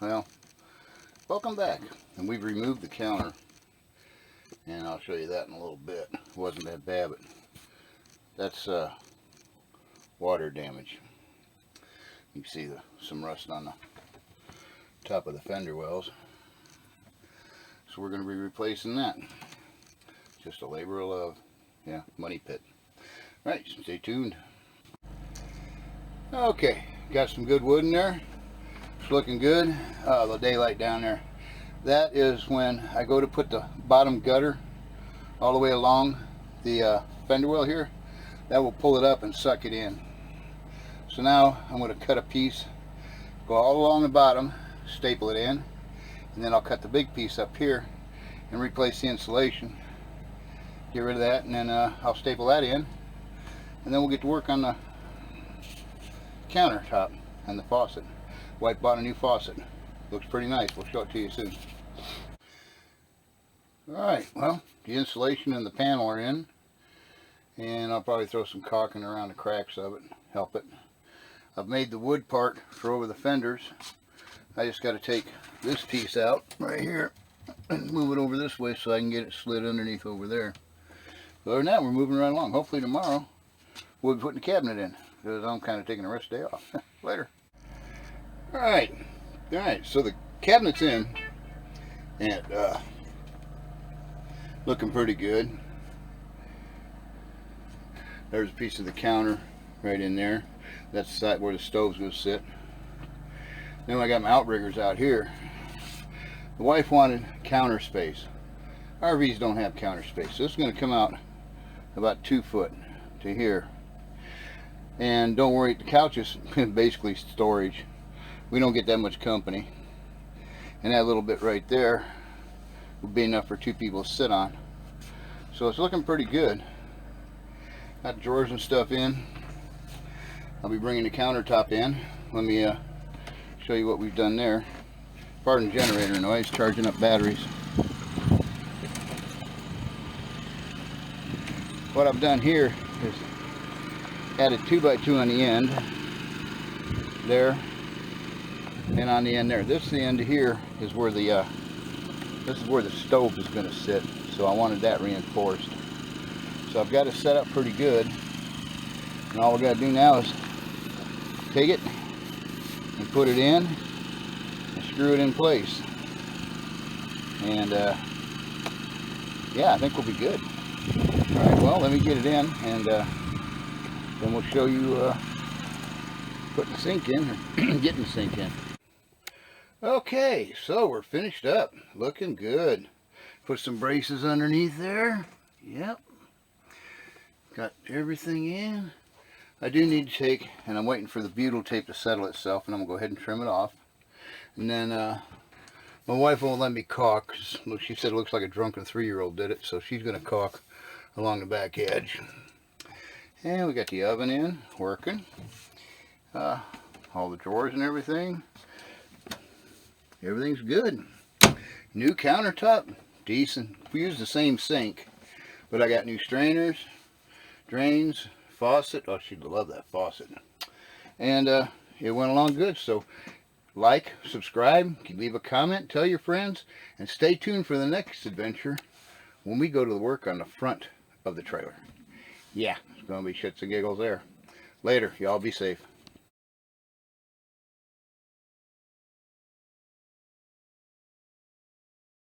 Well, welcome back. And we've removed the counter, and I'll show you that in a little bit. It wasn't that bad, but that's water damage. You can see some rust on the top of the fender wells. So we're going to be replacing that. Just a labor of love. Yeah, money pit. Right, stay tuned. Okay, got some good wood in there. It's looking good. The daylight down there. That is when I go to put the bottom gutter all the way along the fender well here. That will pull it up and suck it in. So now I'm going to cut a piece, go all along the bottom, staple it in, and then I'll cut the big piece up here and replace the insulation. Get rid of that, and then I'll staple that in, and then we'll get to work on the countertop and the faucet. Wife bought a new faucet. Looks pretty nice. We'll show it to you soon. Alright, well, the insulation and the panel are in, and I'll probably throw some caulking around the cracks of it, help it. I've made the wood part for over the fenders. I just got to take this piece out right here and move it over this way so I can get it slid underneath over there. Other than that, we're moving right along. Hopefully tomorrow we'll be putting the cabinet in, because I'm kind of taking a rest day off. Later. Alright, so the cabinet's in, and looking pretty good. There's a piece of the counter right in there. That's the side where the stove's going to sit. Then I got my outriggers out here. The wife wanted counter space. RVs don't have counter space, so this is going to come out about 2 foot to here. And don't worry, the couch is basically storage. We don't get that much company. And that little bit right there would be enough for 2 people to sit on. So it's looking pretty good. Got drawers and stuff in. I'll be bringing the countertop in. Let me show you what we've done there. Pardon generator noise, charging up batteries. What I've done here is added 2x2 on the end there, and on the end there. This the end here is where the stove is going to sit. So I wanted that reinforced. So I've got it set up pretty good, and all we got to do now is take it and put it in and screw it in place, and yeah, I think we'll be good. Alright, well, let me get it in, and then we'll show you putting the sink in, or getting the sink in. Okay, so we're finished up. Looking good. Put some braces underneath there. Yep. Got everything in. I do need to take, and I'm waiting for the butyl tape to settle itself, and I'm going to go ahead and trim it off. And then my wife won't let me caulk, 'cause she said it looks like a drunken 3-year-old did it, so she's going to caulk along the back edge. And we got the oven in, working. All the drawers and everything. Everything's good. New countertop, decent. We use the same sink, but I got new strainers, drains, faucet. Oh, she'd love that faucet. And it went along good. So like, subscribe, leave a comment, tell your friends, and stay tuned for the next adventure when we go to work on the front of the trailer. Yeah, it's going to be shits and giggles there. Later, y'all be safe.